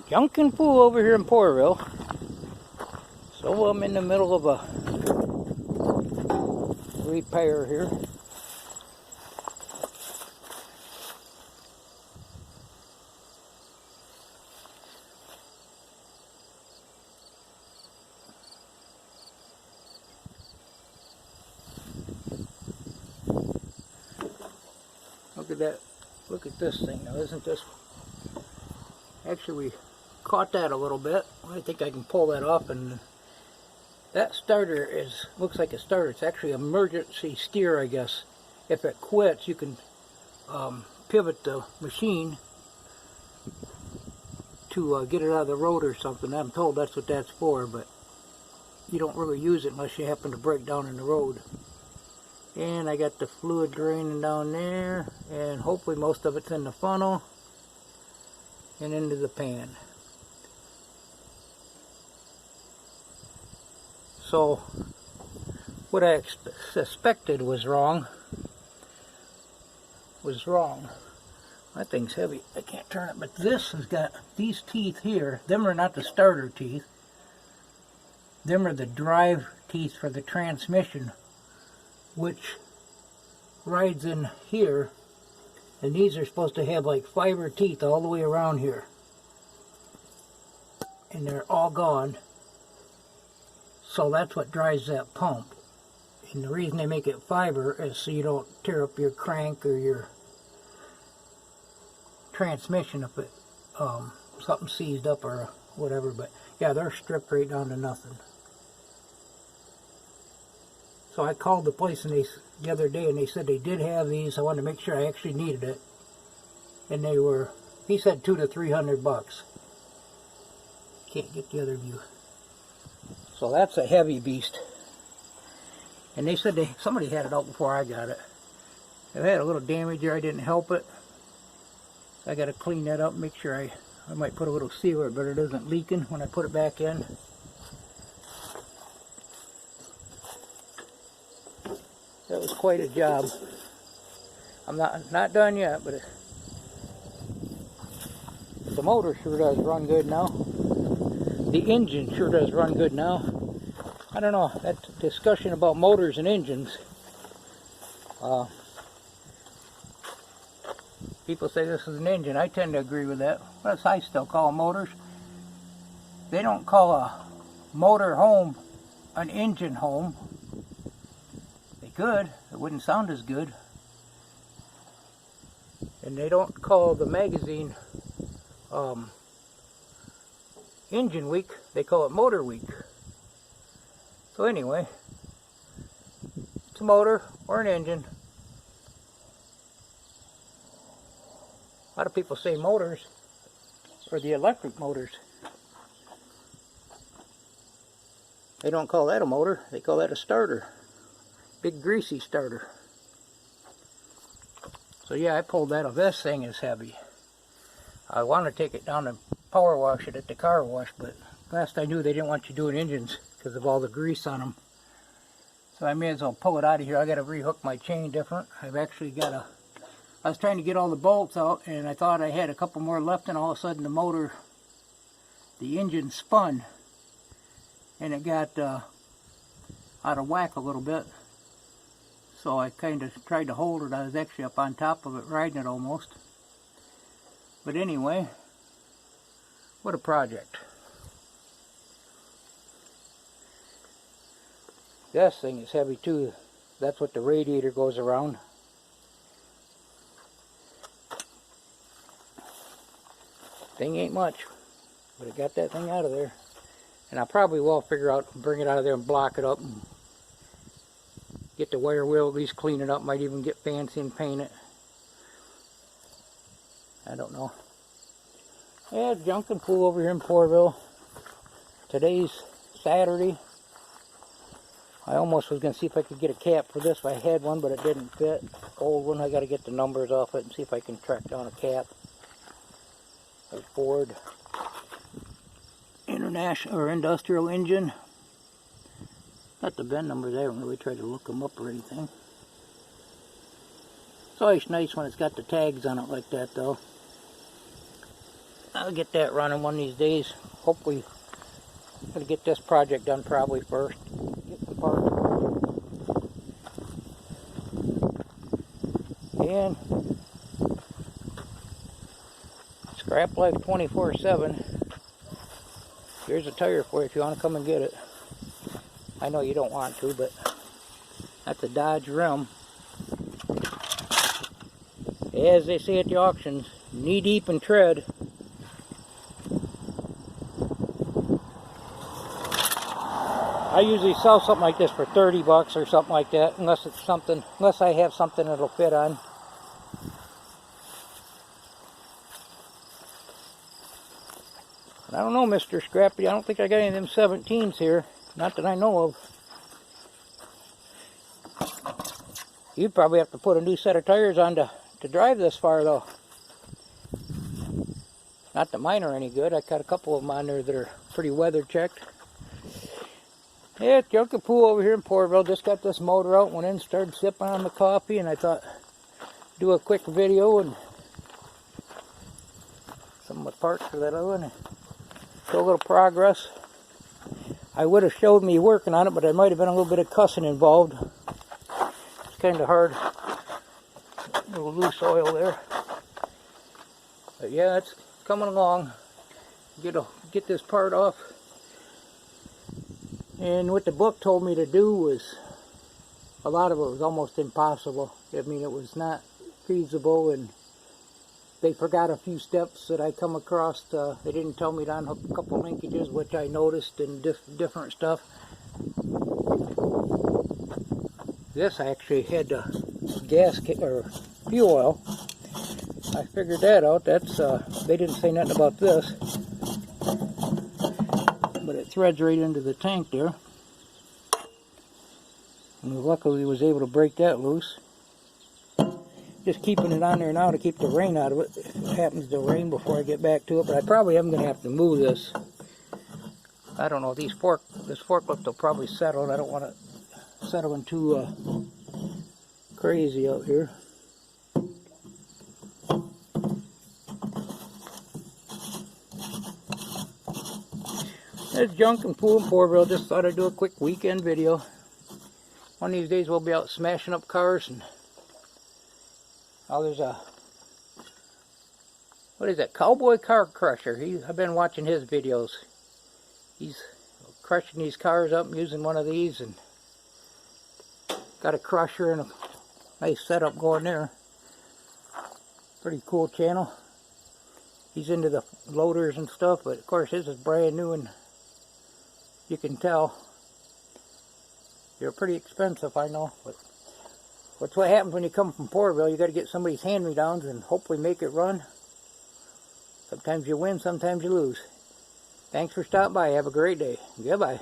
Junkin' Pool over here in Porterville. So I'm in the middle of a repair here. Look at that. Look at this thing now. Isn't this... Actually, we caught that a little bit. I think I can pull that off, and that starter looks like a starter. It's actually emergency steer, I guess. If it quits, you can pivot the machine to get it out of the road or something. I'm told that's what that's for, but you don't really use it unless you happen to break down in the road. And I got the fluid draining down there, and hopefully most of it's in the funnel and into the pan. So what I suspected was wrong. That thing's heavy. I can't turn it, but this has got these teeth here. Them are not the starter teeth. Them are the drive teeth for the transmission, which rides in here. And these are supposed to have like fiber teeth all the way around here. And they're all gone. So that's what drives that pump. And the reason they make it fiber is so you don't tear up your crank or your transmission if it something seized up or whatever. But yeah, they're stripped right down to nothing. So I called the place and the other day, and they said they did have these. I wanted to make sure I actually needed it. And they were, he said $200 to $300. Can't get the other view. So that's a heavy beast. And they said somebody had it out before I got it. It had a little damage there. I didn't help it. I got to clean that up, make sure I might put a little sealer, but it isn't leaking when I put it back in. That was quite a job. I'm not done yet, but the motor sure does run good now. The engine sure does run good now. I don't know, that discussion about motors and engines. People say this is an engine. I tend to agree with that. But I still call them motors. They don't call a motor home an engine home. Good. It wouldn't sound as good. And they don't call the magazine Engine Week. They call it Motor Week. So anyway, it's a motor or an engine. A lot of people say motors or the electric motors. They don't call that a motor. They call that a starter. Big greasy starter. So yeah, I pulled that off. This thing is heavy. I want to take it down and power wash it at the car wash, but last I knew they didn't want you doing engines because of all the grease on them. So I may as well pull it out of here. I got to rehook my chain different. I've actually got I was trying to get all the bolts out, and I thought I had a couple more left, and all of a sudden the motor, the engine spun, and it got out of whack a little bit. So I kind of tried to hold it. I was actually up on top of it, riding it almost. But anyway, what a project. This thing is heavy too. That's what the radiator goes around. Thing ain't much, but I got that thing out of there. And I probably will figure out, bring it out of there and block it up and get the wire wheel, at least clean it up. Might even get fancy and paint it. I don't know. Yeah, Junkin' Pool over here in Porterville. Today's Saturday. I almost was going to see if I could get a cap for this. I had one, but it didn't fit. Old one. I got to get the numbers off it and see if I can track down a cap. A Ford International or Industrial engine. Got the VIN numbers. I haven't really tried to look them up or anything. It's always nice when it's got the tags on it like that, though. I'll get that running one of these days. Hopefully, I'm going to get this project done probably first. Get some parts. And Scrap Life 24/7. Here's a tire for you if you want to come and get it. I know you don't want to, but that's a Dodge Rim. As they say at the auctions, knee deep in tread. I usually sell something like this for 30 bucks or something like that, unless I have something that'll fit on. I don't know, Mr. Scrappy, I don't think I got any of them 17s here. Not that I know of. You'd probably have to put a new set of tires on to drive this far, though. Not that mine are any good. I got a couple of them on there that are pretty weather checked. Yeah, it's Junkin' Pool over here in Porterville. Just got this motor out, went in, started sipping on the coffee, and I thought do a quick video and some of the parts for that other one. Show a little progress. I would have showed me working on it, but there might have been a little bit of cussing involved. It's kind of hard. A little loose oil there. But yeah, it's coming along. Get this part off. And what the book told me to do was, a lot of it was almost impossible. I mean, it was not feasible, and they forgot a few steps that I come across. They didn't tell me to unhook a couple linkages, which I noticed, and different stuff. This actually had gas or fuel oil. I figured that out. That's they didn't say nothing about this, but it threads right into the tank there. And luckily was able to break that loose. Just keeping it on there now to keep the rain out of it. If it happens to rain before I get back to it, but I probably am going to have to move this. I don't know, this forklift will probably settle, and I don't want to settle in too crazy out here. There's Junkin' Pool in Porterville. Just thought I'd do a quick weekend video. One of these days we'll be out smashing up cars. And oh, there's a, what is that, Cowboy Car Crusher. I've been watching his videos. He's crushing these cars up using one of these, and got a crusher and a nice setup going there. Pretty cool channel. He's into the loaders and stuff, but of course his is brand new, and you can tell. They're pretty expensive, I know, but that's what happens when you come from Porterville. You got to get somebody's hand-me-downs and hopefully make it run. Sometimes you win, sometimes you lose. Thanks for stopping by. Have a great day. Goodbye.